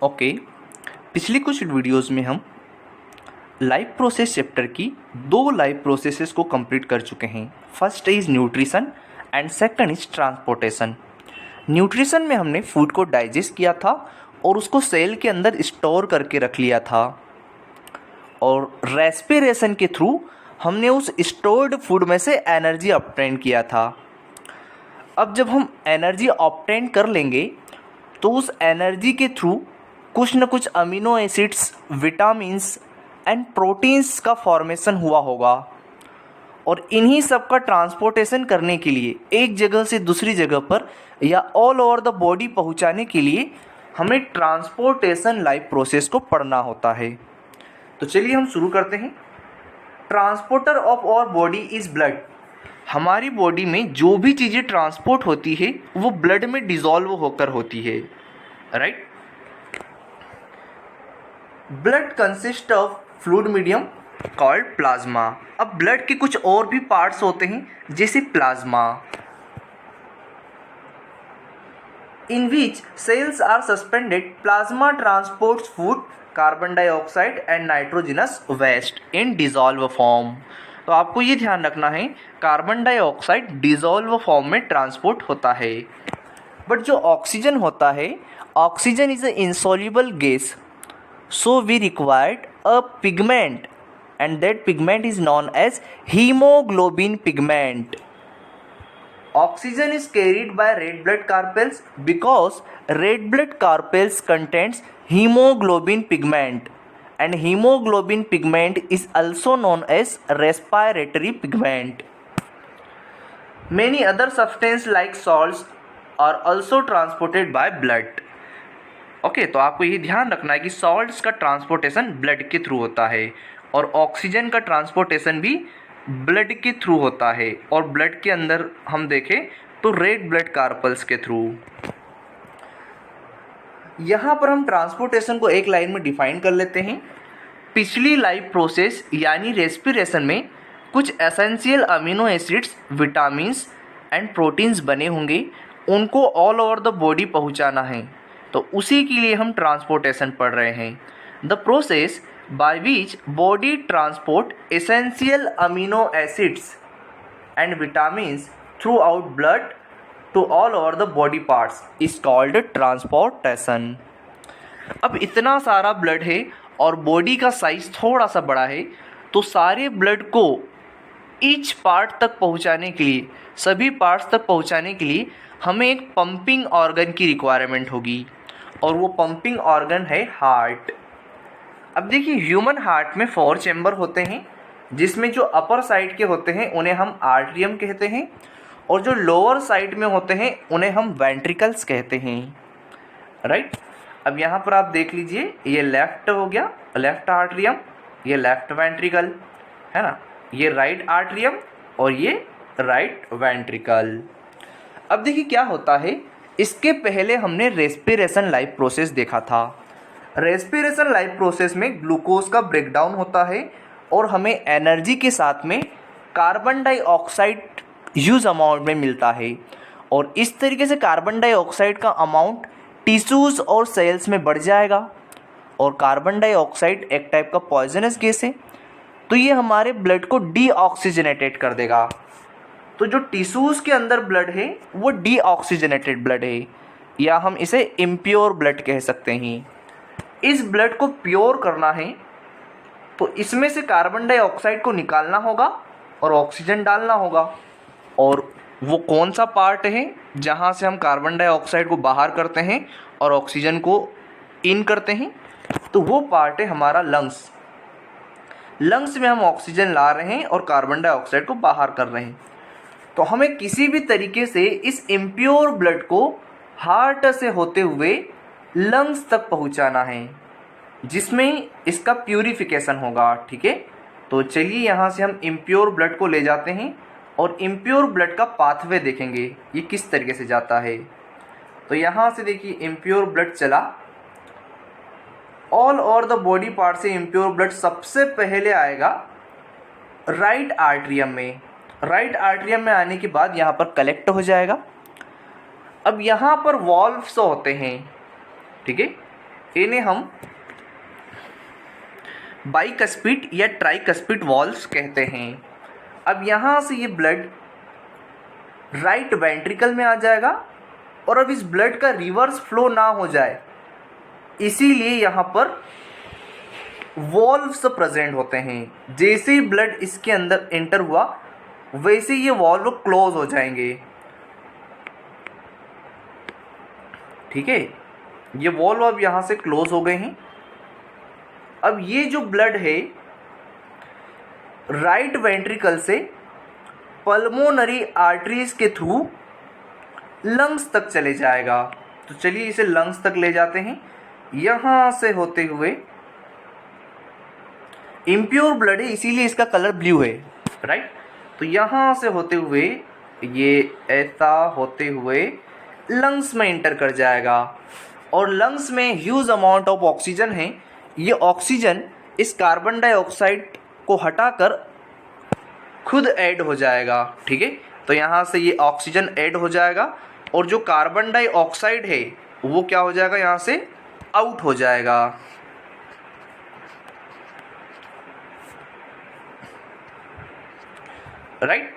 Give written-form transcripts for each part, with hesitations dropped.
Okay, पिछली कुछ videos में हम लाइफ प्रोसेस चैप्टर की दो लाइफ प्रोसेसेस को कंप्लीट कर चुके हैं। First is nutrition and second is transportation. Nutrition में हमने फूड को डाइजेस्ट किया था और उसको सेल के अंदर स्टोर करके रख लिया था, और रेस्पिरेशन के थ्रू हमने उस स्टोर्ड फूड में से एनर्जी ऑब्टेन किया था। अब जब हम एनर्जी ऑब्टेन कर लेंगे तो उस एनर्जी के थ्रू कुछ न कुछ amino acids, vitamins and proteins का फॉर्मेशन हुआ होगा, और इन्हीं सब का ट्रांसपोर्टेशन करने के लिए एक जगह से दूसरी जगह पर या ऑल ओवर द बॉडी पहुंचाने के लिए हमें ट्रांसपोर्टेशन लाइफ प्रोसेस को पढ़ना होता है। तो चलिए हम शुरू करते हैं। Transporter of our body is blood. हमारी बॉडी में जो भी चीज़ें ट्रांसपोर्ट होती है वो ब्लड में डिज़ोल्व होकर होती है, right. Blood consist of fluid medium called plasma. अब ब्लड के कुछ और भी पार्ट्स होते हैं जैसे plasma, in which cells are suspended. Plasma transports food, carbon dioxide and nitrogenous waste in dissolve form. तो आपको ये ध्यान रखना है, कार्बन डाइऑक्साइड डिज़ोल्व फॉर्म में ट्रांसपोर्ट होता है। बट जो ऑक्सीजन होता है, oxygen is a insoluble gas, so we required a pigment and that pigment is known as hemoglobin pigment. Oxygen is carried by red blood corpuscles because red blood corpuscles contains hemoglobin pigment, and hemoglobin pigment is also known as respiratory pigment. Many other substances like salts are also transported by blood. Okay, तो आपको ये ध्यान रखना है कि salts का transportation blood के through होता है और ऑक्सीजन का ट्रांसपोर्टेशन भी ब्लड के थ्रू होता है, और ब्लड के अंदर हम देखें तो रेड ब्लड कार्पल्स के थ्रू। यहाँ पर हम ट्रांसपोर्टेशन को एक लाइन में डिफाइन कर लेते हैं। पिछली लाइफ प्रोसेस यानी रेस्पिरेशन में कुछ essential amino acids, vitamins and proteins बने होंगे, उनको ऑल ओवर द बॉडी पहुँचाना है, तो उसी के लिए हम ट्रांसपोर्टेशन पढ़ रहे हैं। The process by which body transport essential amino acids and vitamins throughout blood to all over the body parts is called transportation. अब इतना सारा ब्लड है और बॉडी का साइज थोड़ा सा बड़ा है, तो सारे ब्लड को ईच पार्ट तक पहुंचाने के लिए, सभी पार्ट्स तक पहुंचाने के लिए हमें एक पंपिंग ऑर्गन की रिक्वायरमेंट होगी, और वो पंपिंग ऑर्गन है हार्ट। अब देखिए, ह्यूमन हार्ट में 4 चैम्बर होते हैं, जिसमें जो अपर साइड के होते हैं उन्हें हम आर्ट्रियम कहते हैं, और जो लोअर साइड में होते हैं उन्हें हम वेंट्रिकल्स कहते हैं, राइट। अब यहाँ पर आप देख लीजिए, ये लेफ्ट हो गया, लेफ्ट आर्ट्रियम, ये लेफ्ट वेंट्रिकल है ना, ये राइट आर्ट्रियम और ये राइट वेंट्रिकल। अब देखिए क्या होता है, इसके पहले हमने रेस्पिरेशन लाइफ प्रोसेस देखा था। रेस्पिरेशन लाइफ प्रोसेस में ग्लूकोज का ब्रेकडाउन होता है और हमें एनर्जी के साथ में कार्बन डाइऑक्साइड ह्यूज अमाउंट में मिलता है, और इस तरीके से कार्बन डाइऑक्साइड का अमाउंट टिश्यूज़ और सेल्स में बढ़ जाएगा, और कार्बन डाइऑक्साइड एक टाइप का पॉइजनस गैस है, तो ये हमारे ब्लड को डीऑक्सीजनेटेड कर देगा। तो जो टिश्यूज़ के अंदर ब्लड है वो डीऑक्सीजनेटेड ब्लड है, या हम इसे इम्प्योर ब्लड कह सकते हैं। इस ब्लड को प्योर करना है तो इसमें से कार्बन डाइऑक्साइड को निकालना होगा और ऑक्सीजन डालना होगा, और वो कौन सा पार्ट है जहाँ से हम कार्बन डाइऑक्साइड को बाहर करते हैं और ऑक्सीजन को इन करते हैं, तो वो पार्ट है हमारा लंग्स। लंग्स में हम ऑक्सीजन ला रहे हैं और कार्बन डाइऑक्साइड को बाहर कर रहे हैं। तो हमें किसी भी तरीके से इस इम्प्योर ब्लड को हार्ट से होते हुए लंग्स तक पहुंचाना है, जिसमें इसका प्यूरिफिकेशन होगा, ठीक है। तो चलिए यहाँ से हम इम्प्योर ब्लड को ले जाते हैं और इम्प्योर ब्लड का पाथवे देखेंगे ये किस तरीके से जाता है। तो यहाँ से देखिए, इम्प्योर ब्लड चला all over the body part से। इम्प्योर ब्लड सबसे पहले आएगा राइट आर्ट्रियम में। राइट आर्ट्रियम में आने के बाद यहाँ पर कलेक्ट हो जाएगा। अब यहाँ पर वॉल्व्स होते हैं, ठीक है। इन्हें हम बाइकस्पिड या ट्राइकस्पिड वॉल्व्स कहते हैं। अब यहाँ से ये ब्लड राइट वेंट्रिकल में आ जाएगा और अब इस ब्लड का रिवर्स फ्लो ना हो जाए इसीलिए यहाँ पर वॉल्व्स प्रेजेंट होते हैं। जैसे ही ब्लड इसके अंदर एंटर हुआ वैसे ये वॉल्व क्लोज हो जाएंगे। ठीक है, ये वॉल्व अब यहाँ से क्लोज हो गए हैं। अब ये जो ब्लड है राइट वेंट्रिकल से पल्मोनरी आर्टरीज के थ्रू लंग्स तक चले जाएगा। तो चलिए इसे लंग्स तक ले जाते हैं। यहाँ से होते हुए इम्प्योर ब्लड है इसीलिए इसका कलर ब्लू है, राइट। तो यहाँ से होते हुए ये ऐसा होते हुए लंग्स में इंटर कर जाएगा और लंग्स में ह्यूज अमाउंट ऑफ ऑक्सीजन है। ये ऑक्सीजन इस कार्बन डाइऑक्साइड को हटाकर खुद ऐड हो जाएगा। ठीक है, तो यहाँ से ये ऑक्सीजन ऐड हो जाएगा और जो कार्बन डाइऑक्साइड है वो क्या हो जाएगा, यहाँ से आउट हो जाएगा। राइट,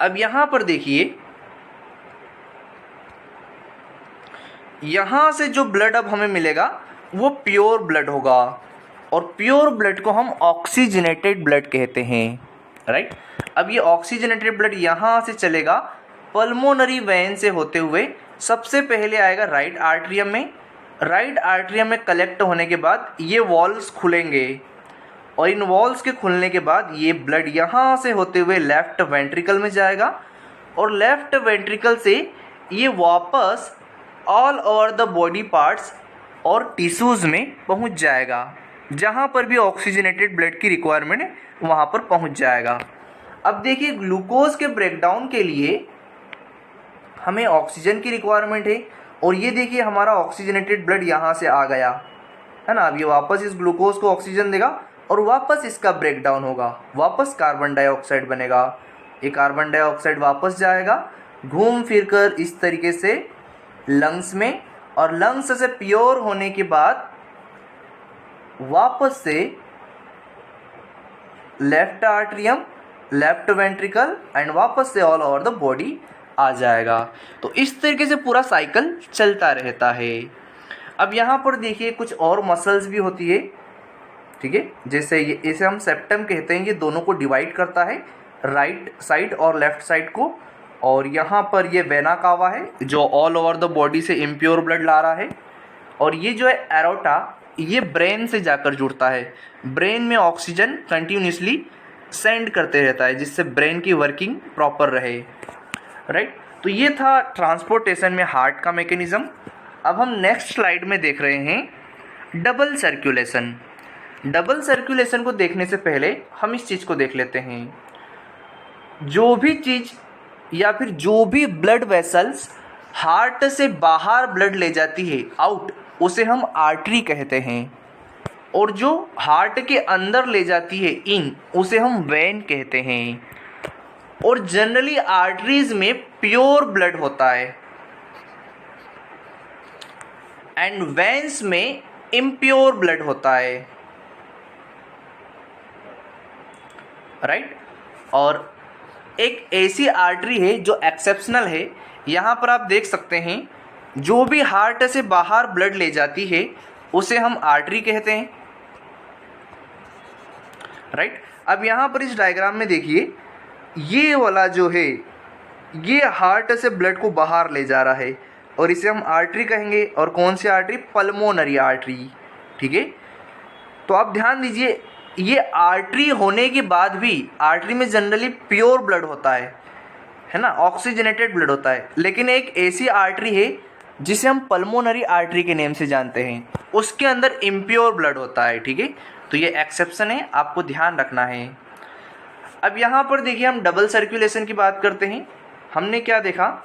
अब यहाँ पर देखिए यहाँ से जो ब्लड अब हमें मिलेगा वो प्योर ब्लड होगा और प्योर ब्लड को हम ऑक्सीजनेटेड ब्लड कहते हैं। राइट, अब ये ऑक्सीजनेटेड ब्लड यहाँ से चलेगा पल्मोनरी वेन से होते हुए सबसे पहले आएगा राइट आर्टरियम में। राइट आर्टरियम में कलेक्ट होने के बाद ये वॉल्व्स खुलेंगे और इन वॉल्व्स के खुलने के बाद ये ब्लड यहाँ से होते हुए लेफ्ट वेंट्रिकल में जाएगा और लेफ्ट वेंट्रिकल से ये वापस all over the body parts और टिश्यूज़ में पहुँच जाएगा। जहाँ पर भी ऑक्सीजनेटेड ब्लड की रिक्वायरमेंट है वहाँ पर पहुँच जाएगा। अब देखिए ग्लूकोज के ब्रेकडाउन के लिए हमें ऑक्सीजन की रिक्वायरमेंट है और ये देखिए हमारा ऑक्सीजनेटेड ब्लड यहाँ से आ गया है ना। अब ये वापस इस ग्लूकोज को ऑक्सीजन देगा और वापस इसका ब्रेकडाउन होगा, वापस कार्बन डाइऑक्साइड बनेगा। ये कार्बन डाइऑक्साइड वापस जाएगा घूम फिर कर इस तरीके से लंग्स में और लंग्स से प्योर होने के बाद वापस से left atrium, left ventricle and वापस से ऑल ओवर द बॉडी आ जाएगा। तो इस तरीके से पूरा साइकिल चलता रहता है। अब यहाँ पर देखिए कुछ और मसल्स भी होती है। ठीक है, जैसे ये इसे हम सेप्टम कहते हैं। ये दोनों को डिवाइड करता है, राइट साइड और लेफ्ट साइड को। और यहाँ पर ये वेना कावा है जो ऑल ओवर द बॉडी से इम्प्योर ब्लड ला रहा है। और ये जो है एरोटा, ये ब्रेन से जाकर जुड़ता है। ब्रेन में ऑक्सीजन कंटिन्यूसली सेंड करते रहता है जिससे ब्रेन की वर्किंग प्रॉपर रहे। राइट, तो ये था ट्रांसपोर्टेशन में हार्ट का मैकेनिज्म। अब हम नेक्स्ट स्लाइड में देख रहे हैं डबल सर्कुलेशन। डबल सर्कुलेशन को देखने से पहले हम इस चीज़ को देख लेते हैं। जो भी चीज़ या फिर जो भी ब्लड वेसल्स हार्ट से बाहर ब्लड ले जाती है आउट, उसे हम आर्टरी कहते हैं। और जो हार्ट के अंदर ले जाती है इन, उसे हम वेन कहते हैं। और जनरली आर्टरीज में प्योर ब्लड होता है एंड वेन्स में इम्प्योर ब्लड होता है। राइट, और एक ऐसी आर्टरी है जो एक्सेप्शनल है। यहाँ पर आप देख सकते हैं जो भी हार्ट से बाहर ब्लड ले जाती है उसे हम आर्टरी कहते हैं। राइट, अब यहाँ पर इस डायग्राम में देखिए ये वाला जो है ये हार्ट से ब्लड को बाहर ले जा रहा है और इसे हम आर्टरी कहेंगे। और कौन सी आर्टरी? Pulmonary artery. ठीक है, तो आप ध्यान दीजिए ये आर्टरी होने के बाद भी आर्टरी में जनरली प्योर ब्लड होता है ना, ऑक्सीजनेटेड ब्लड होता है। लेकिन एक ऐसी आर्टरी है जिसे हम पल्मोनरी आर्टरी के नेम से जानते हैं, उसके अंदर इम्प्योर ब्लड होता है। ठीक है, तो ये एक्सेप्शन है, आपको ध्यान रखना है। अब यहाँ पर देखिए हम डबल सर्कुलेशन की बात करते हैं। हमने क्या देखा,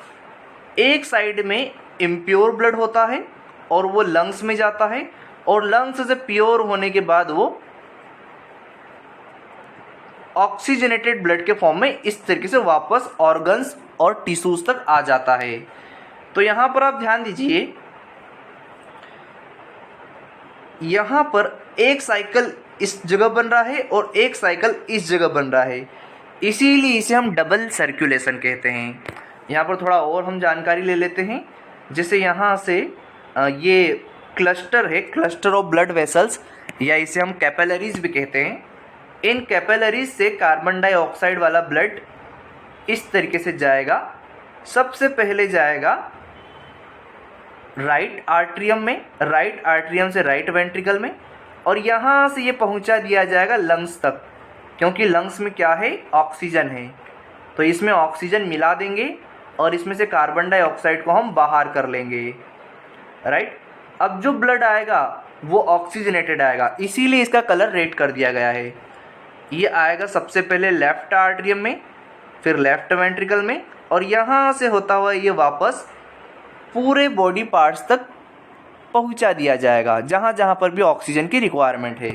एक साइड में इम्प्योर ब्लड होता है और वो लंग्स में जाता है और लंग्स से प्योर होने के बाद वो ऑक्सीजनेटेड ब्लड के फॉर्म में इस तरीके से वापस ऑर्गन्स और टिश्यूज तक आ जाता है। तो यहाँ पर आप ध्यान दीजिए यहाँ पर एक साइकिल इस जगह बन रहा है और एक साइकिल इस जगह बन रहा है, इसीलिए इसे हम डबल सर्कुलेशन कहते हैं। यहाँ पर थोड़ा और हम जानकारी ले लेते हैं। जैसे यहाँ से ये क्लस्टर है, क्लस्टर ऑफ ब्लड वेसल्स, या इसे हम कैपिलरीज भी कहते हैं। इन कैपिलरीज से कार्बन डाइऑक्साइड वाला ब्लड इस तरीके से जाएगा। सबसे पहले जाएगा राइट आर्ट्रियम में, राइट आर्ट्रियम से राइट वेंट्रिकल में, और यहाँ से ये पहुँचा दिया जाएगा लंग्स तक, क्योंकि लंग्स में क्या है, ऑक्सीजन है। तो इसमें ऑक्सीजन मिला देंगे और इसमें से कार्बन डाइऑक्साइड को हम बाहर कर लेंगे, राइट। अब जो ब्लड आएगा वो ऑक्सीजनेटेड आएगा, इसीलिए इसका कलर रेड कर दिया गया है। ये आएगा सबसे पहले लेफ्ट आर्ट्रियम में, फिर लेफ्ट वेंट्रिकल में, और यहाँ से होता हुआ ये वापस पूरे बॉडी पार्ट्स तक पहुँचा दिया जाएगा, जहाँ जहाँ पर भी ऑक्सीजन की रिक्वायरमेंट है।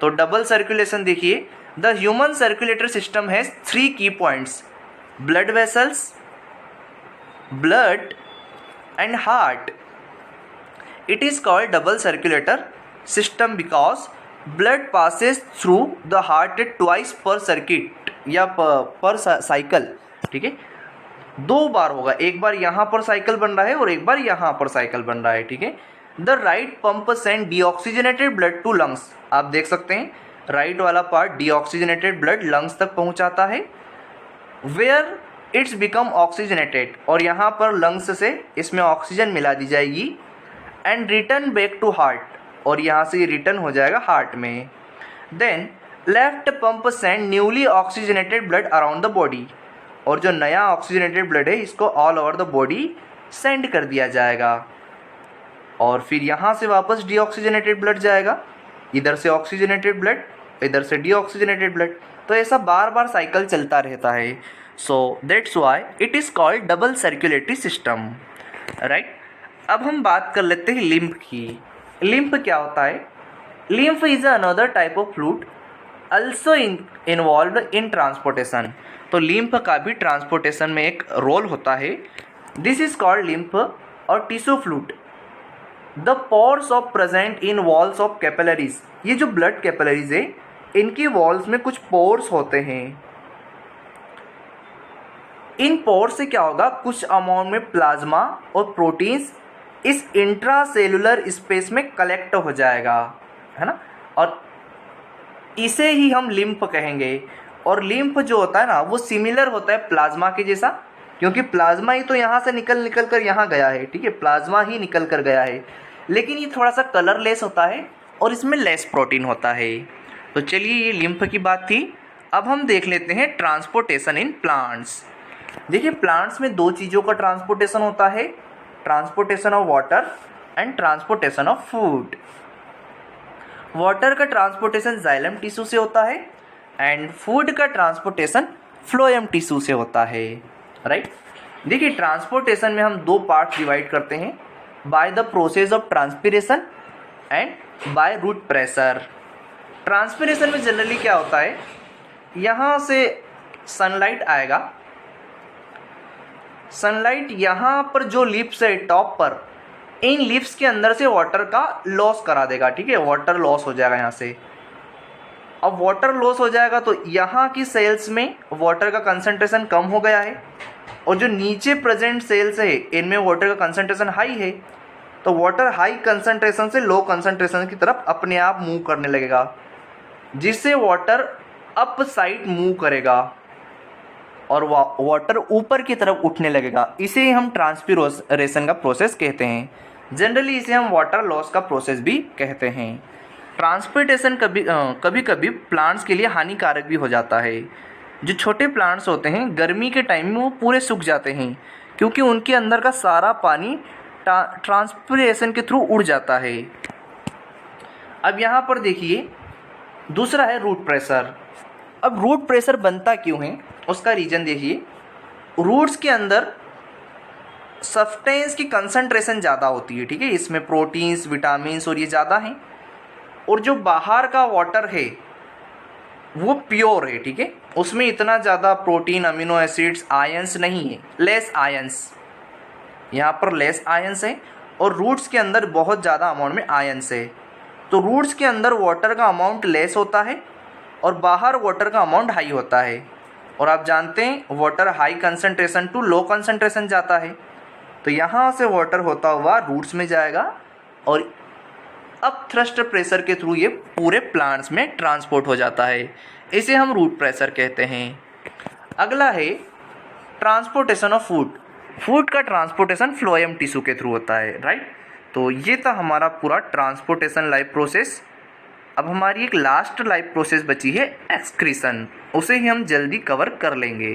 तो डबल सर्कुलेशन देखिए, the human circulatory system has 3 की points: blood vessels, blood and heart. It is called double circulator system because blood passes through the heart twice per circuit या पर साइकिल, ठीक है। 2 बार होगा, एक बार यहाँ पर साइकिल बन रहा है और एक बार यहाँ पर साइकिल बन रहा है, ठीक है। The right pump send deoxygenated blood to lungs. आप देख सकते हैं राइट वाला पार्ट डीऑक्सीजनेटेड ब्लड लंग्स तक पहुँचाता है, वेयर इट्स बिकम ऑक्सीजनेटेड, और यहाँ पर लंग्स से इसमें ऑक्सीजन मिला दी जाएगी, and return back to heart, और यहाँ से रिटर्न हो जाएगा हार्ट में। Then left pump send newly oxygenated blood around the body, और जो नया ऑक्सीजनेटेड ब्लड है इसको all over the body send कर दिया जाएगा, और फिर यहाँ से वापस डीऑक्सीजनेटेड ब्लड जाएगा, इधर से ऑक्सीजनेटेड ब्लड, इधर से डीऑक्सीजनेटेड ब्लड। तो ऐसा बार बार साइकिल चलता रहता है। So that's why it is called double circulatory system, right. अब हम बात कर लेते हैं लिम्फ की। लिम्फ क्या होता है? Lymph is another type of fluid also involve in transportation. तो लिम्फ का भी ट्रांसपोर्टेशन में एक रोल होता है। दिस इज कॉल्ड लिम्फ और tissue fluid. The pores of present in walls of capillaries. ये जो ब्लड कैपिलरीज है इनकी वॉल्स में कुछ पोर्स होते हैं। इन पोर्स से क्या होगा, कुछ अमाउंट में प्लाज्मा और प्रोटीन्स इस इंट्रासेलुलर स्पेस में कलेक्ट हो जाएगा, है ना, और इसे ही हम लिम्फ कहेंगे। और लिम्फ जो होता है ना वो सिमिलर होता है प्लाज्मा के जैसा, क्योंकि प्लाज्मा ही तो यहाँ से निकल कर यहाँ गया है, ठीक है, प्लाज्मा ही निकल कर गया है, लेकिन ये थोड़ा सा कलरलेस होता है और इसमें लेस प्रोटीन होता है। तो चलिए ये लिम्फ की बात थी। अब हम देख लेते हैं ट्रांसपोर्टेशन इन प्लांट्स। देखिए प्लांट्स में 2 चीज़ों का ट्रांसपोर्टेशन होता है, transportation of water and transportation of food. Water का ट्रांसपोर्टेशन जाइलम टिश्यू से होता है एंड फूड का ट्रांसपोर्टेशन फ्लोएम टिश्यू से होता है, राइट। देखिए ट्रांसपोर्टेशन में हम 2 पार्ट डिवाइड करते हैं, by the process of transpiration and by root pressure. Transpiration में जनरली क्या होता है, यहाँ से सनलाइट आएगा, सनलाइट यहाँ पर जो लिप्स है टॉप पर, इन लिप्स के अंदर से वाटर का लॉस करा देगा, ठीक है, वाटर लॉस हो जाएगा यहाँ से। अब वाटर लॉस हो जाएगा तो यहाँ की सेल्स में वाटर का कंसंट्रेशन कम हो गया है, और जो नीचे प्रेजेंट सेल्स है इनमें वाटर का कंसंट्रेशन हाई है, तो वाटर हाई कंसंट्रेशन से लो कंसंट्रेशन की तरफ अपने आप मूव करने लगेगा, जिससे वाटर अप साइड मूव करेगा और वाटर ऊपर की तरफ उठने लगेगा। इसे हम ट्रांसपिरेशन का प्रोसेस कहते हैं। जनरली इसे हम वाटर लॉस का प्रोसेस भी कहते हैं। ट्रांसपिरेशन कभी कभी प्लांट्स के लिए हानिकारक भी हो जाता है। जो छोटे प्लांट्स होते हैं गर्मी के टाइम में वो पूरे सूख जाते हैं, क्योंकि उनके अंदर का सारा पानी ट्रांसपिरेशन के थ्रू उड़ जाता है। अब यहाँ पर देखिए दूसरा है रूट प्रेशर। अब रूट प्रेशर बनता क्यों है उसका रीज़न देखिए। रूट्स के अंदर सब्सटेंस की कंसंट्रेशन ज़्यादा होती है, ठीक है, इसमें प्रोटीन्स, विटामिन्स और ये ज़्यादा हैं, और जो बाहर का वाटर है वो प्योर है, ठीक है, उसमें इतना ज़्यादा प्रोटीन, अमीनो एसिड्स, आयंस नहीं है, लेस आयंस, यहाँ पर लेस आयंस है, और रूट्स के अंदर बहुत ज़्यादा अमाउंट में आयंस है। तो रूट्स के अंदर वाटर का अमाउंट लेस होता है और बाहर वाटर का अमाउंट हाई होता है। और आप जानते हैं water high concentration to low concentration जाता है, तो यहाँ से वाटर होता हुआ रूट्स में जाएगा और अब थ्रस्ट प्रेशर के थ्रू ये पूरे प्लांट्स में ट्रांसपोर्ट हो जाता है। इसे हम रूट प्रेशर कहते हैं। अगला है ट्रांसपोर्टेशन ऑफ फूड। फूड का ट्रांसपोर्टेशन फ्लोएम टिश्यू के थ्रू होता है, राइट। तो ये था हमारा पूरा ट्रांसपोर्टेशन लाइफ प्रोसेस। अब हमारी एक लास्ट लाइफ प्रोसेस बची है एक्सक्रीशन, उसे ही हम जल्दी कवर कर लेंगे।